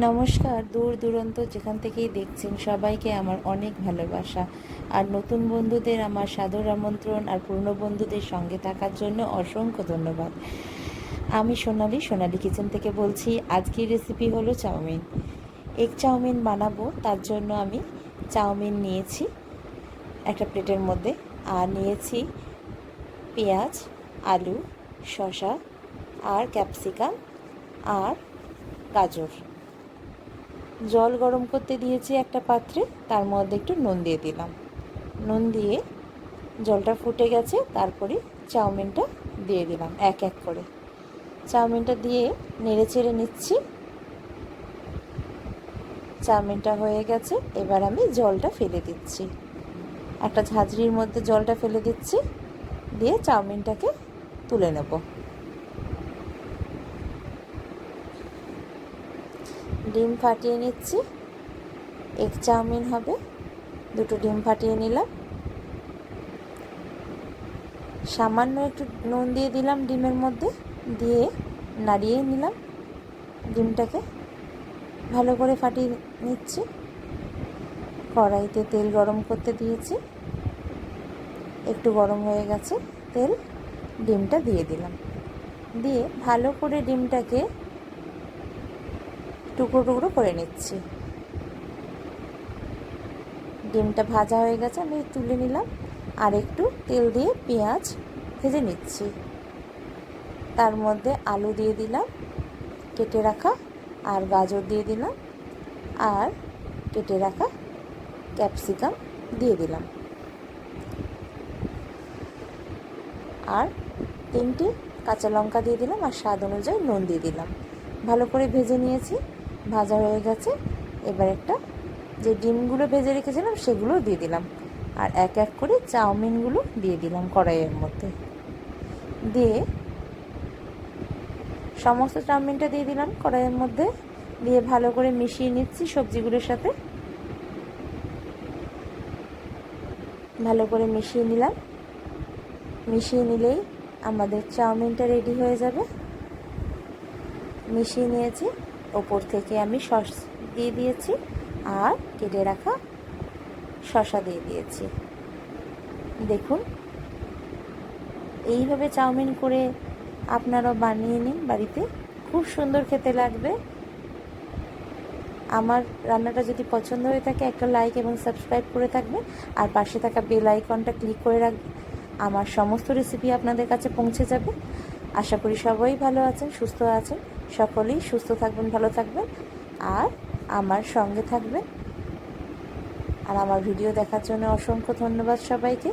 নমস্কার, দূর দূরান্ত যেখান থেকেই দেখছেন সবাইকে আমার অনেক ভালোবাসা। আর নতুন বন্ধুদের আমার সাদর আমন্ত্রণ, আর পুরনো বন্ধুদের সঙ্গে থাকার জন্য অসংখ্য ধন্যবাদ। আমি সোনালি কিচেন থেকে বলছি। আজকের রেসিপি হলো চাউমিন। এগ চাউমিন বানাবো, তার জন্য আমি চাউমিন নিয়েছি একটা প্লেটের মধ্যে, আর নিয়েছি পেঁয়াজ, আলু, শসা আর ক্যাপসিকাম আর গাজর। জল গরম করতে দিয়েছি একটা পাত্রে, তার মধ্যে একটু নুন দিয়ে দিলাম। নুন দিয়ে জলটা ফুটে গেছে, তারপরে চাউমিনটা দিয়ে দিলাম এক এক করে। চাউমিনটা দিয়ে নেড়ে চেড়ে নিচ্ছি। চাউমিনটা হয়ে গেছে, এবার আমি জলটা ফেলে দিচ্ছি। একটা ঝাঁঝরির মধ্যে জলটা ফেলে দিচ্ছি, দিয়ে চাউমিনটাকে তুলে নেব। ডিম ফাটিয়ে নিচ্ছি, এগ চাউমিন হবে। দুটো ডিম ফাটিয়ে নিলাম, সামান্য একটু নুন দিয়ে দিলাম ডিমের মধ্যে, দিয়ে নাড়িয়ে নিলাম। ডিমটাকে ভালো করে ফাটিয়ে নিচ্ছি। কড়াইতে তেল গরম করতে দিয়েছি, একটু গরম হয়ে গেছে তেল, ডিমটা দিয়ে দিলাম। দিয়ে ভালো করে ডিমটাকে টুকরো টুকরো করে নিচ্ছি। ডিমটা ভাজা হয়ে গেছে, আমি তুলে নিলাম। আর একটু তেল দিয়ে পেঁয়াজ ভেজে নিচ্ছি। তার মধ্যে আলু দিয়ে দিলাম কেটে রাখা, আর গাজর দিয়ে দিলাম, আর কেটে রাখা ক্যাপসিকাম দিয়ে দিলাম, আর 3টে কাঁচা লঙ্কা দিয়ে দিলাম, আর স্বাদ অনুযায়ী নুন দিয়ে দিলাম। ভালো করে ভেজে নিয়েছি, ভাজা হয়ে গেছে। এবার একটা যে ডিমগুলো ভেজে রেখেছিলাম সেগুলো দিয়ে দিলাম, আর এক এক করে চাউমিনগুলো দিয়ে দিলাম কড়াইয়ের মধ্যে। দিয়ে সমস্ত চাউমিনটা দিয়ে দিলাম কড়াইয়ের মধ্যে, দিয়ে ভালো করে মিশিয়ে নিচ্ছি সবজিগুলোর সাথে। ভালো করে মিশিয়ে নিলাম। মিশিয়ে নিলেই আমাদের চাউমিনটা রেডি হয়ে যাবে। মিশিয়ে নিয়েছি, ওপর থেকে আমি সস দিয়ে দিয়েছি, আর কেটে রাখা শসা দিয়ে দিয়েছি। দেখুন, এইভাবে চাউমিন করে আপনারাও বানিয়ে নিন বাড়িতে, খুব সুন্দর খেতে লাগবে। আমার রান্নাটা যদি পছন্দ হয়ে থাকে, একটা লাইক এবং সাবস্ক্রাইব করে থাকবেন, আর পাশে থাকা বেল আইকনটা ক্লিক করে রাখবেন। আমার সমস্ত রেসিপি আপনাদের কাছে পৌঁছে যাবে। আশা করি সবাই ভালো আছেন, সুস্থ আছেন। সকলেই সুস্থ থাকবেন, ভালো থাকবেন, আর আমার সঙ্গে থাকবেন। আর আমার ভিডিও দেখার জন্য অসংখ্য ধন্যবাদ সবাইকে।